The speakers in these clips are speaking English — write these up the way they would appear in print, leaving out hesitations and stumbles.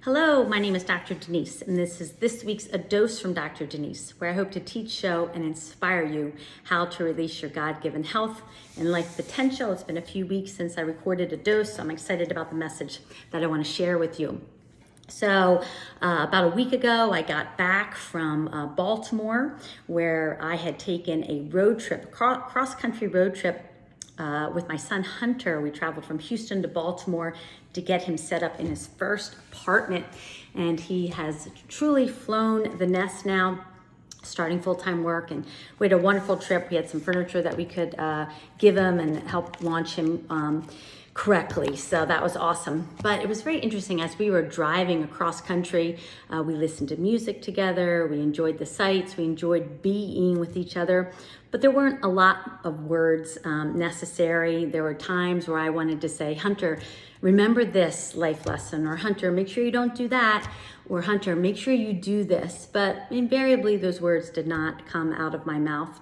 Hello, my name is Dr. Denise, and this is this week's A Dose from Dr. Denise, where I hope to teach, show, and inspire you how to release your God-given health and life potential. It's been a few weeks since I recorded a dose, so I'm excited about the message that I want to share with you. So about a week ago, I got back from Baltimore, where I had taken a road trip, cross-country road trip with my son Hunter. We traveled from Houston to Baltimore to get him set up in his first apartment, and he has truly flown the nest now, starting full-time work. And we had a wonderful trip. We had some furniture that we could give him and help launch him correctly. So that was awesome. But it was very interesting as we were driving across country. We listened to music together. We enjoyed the sights. We enjoyed being with each other. But there weren't a lot of words necessary. There were times where I wanted to say, Hunter, remember this life lesson, or Hunter, make sure you don't do that, or Hunter, make sure you do this. But invariably, those words did not come out of my mouth.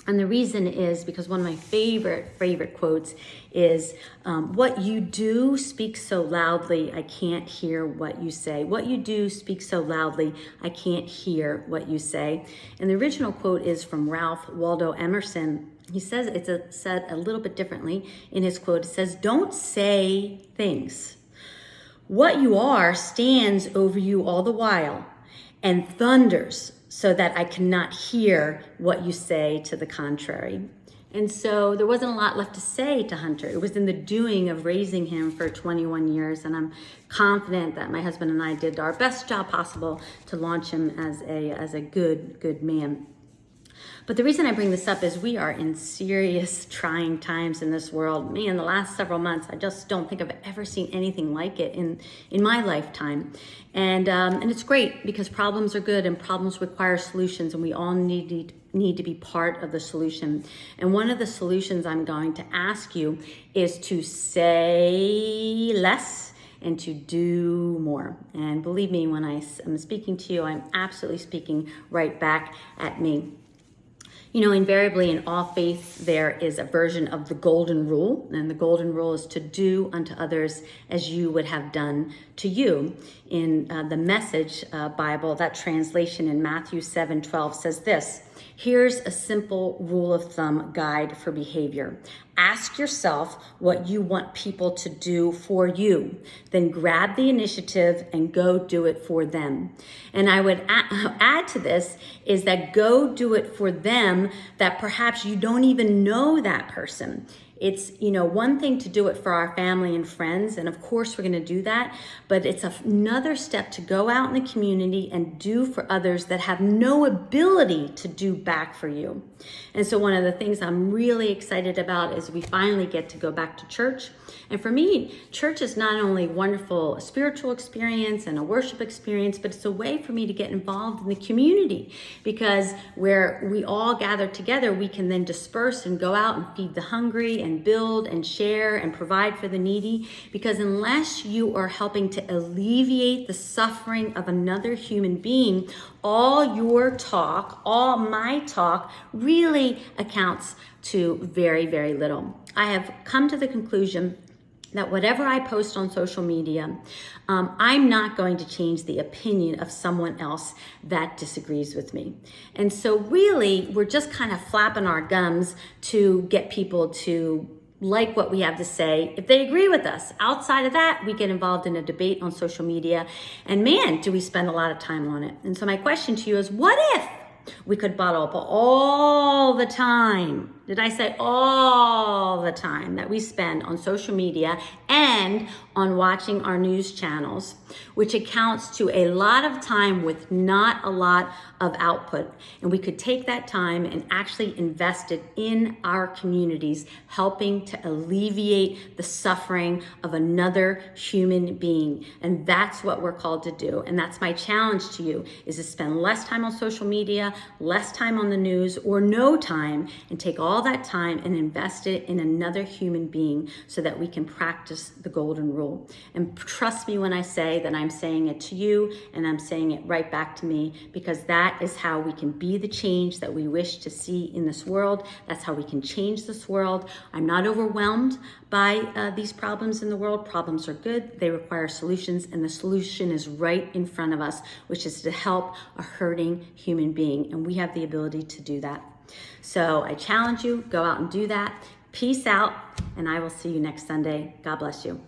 And the reason is because one of my favorite quotes is, what you do speaks so loudly, I can't hear what you say. What you do speaks so loudly, I can't hear what you say. And the original quote is from Ralph Waldo Emerson. He says said a little bit differently in his quote. It says, don't say things. What you are stands over you all the while and thunders so that I cannot hear what you say to the contrary. And so there wasn't a lot left to say to Hunter. It was in the doing of raising him for 21 years. And I'm confident that my husband and I did our best job possible to launch him as a good man. But the reason I bring this up is we are in serious trying times in this world. Man, the last several months, I just don't think I've ever seen anything like it in my lifetime. And it's great because problems are good and problems require solutions, and we all need to be part of the solution. And one of the solutions I'm going to ask you is to say less and to do more. And believe me, when I'm speaking to you, I'm absolutely speaking right back at me. You know, invariably in all faith, there is a version of the golden rule. And the golden rule is to do unto others as you would have done to you. In the Message Bible, that translation in Matthew 7:12 says this: here's a simple rule of thumb guide for behavior. Ask yourself what you want people to do for you. Then grab the initiative and go do it for them. And I would add to this is that go do it for them that perhaps you don't even know that person. It's, one thing to do it for our family and friends, and of course we're going to do that, but it's another step to go out in the community and do for others that have no ability to do back for you. And so one of the things I'm really excited about is we finally get to go back to church. And for me, church is not only a wonderful spiritual experience and a worship experience, but it's a way for me to get involved in the community, because where we all gather together, we can then disperse and go out and feed the hungry and build and share and provide for the needy. Because unless you are helping to alleviate the suffering of another human being, all your talk, all my talk really accounts to very, very little. I have come to the conclusion that whatever I post on social media, I'm not going to change the opinion of someone else that disagrees with me. And so really, we're just kind of flapping our gums to get people to like what we have to say if they agree with us. Outside of that, we get involved in a debate on social media, and man, do we spend a lot of time on it. And so my question to you is, what if we could bottle up all the time? Did I say all the time that we spend on social media and on watching our news channels, which accounts to a lot of time with not a lot of output? And we could take that time and actually invest it in our communities, helping to alleviate the suffering of another human being. And that's what we're called to do. And that's my challenge to you, is to spend less time on social media, less time on the news, or no time, and take all all that time and invest it in another human being so that we can practice the golden rule. And trust me when I say that I'm saying it to you and I'm saying it right back to me, because that is how we can be the change that we wish to see in this world. That's how we can change this world. I'm not overwhelmed by these problems in the world. Problems are good. They require solutions, and the solution is right in front of us, which is to help a hurting human being. And we have the ability to do that. So I challenge you, go out and do that. Peace out, and I will see you next Sunday. God bless you.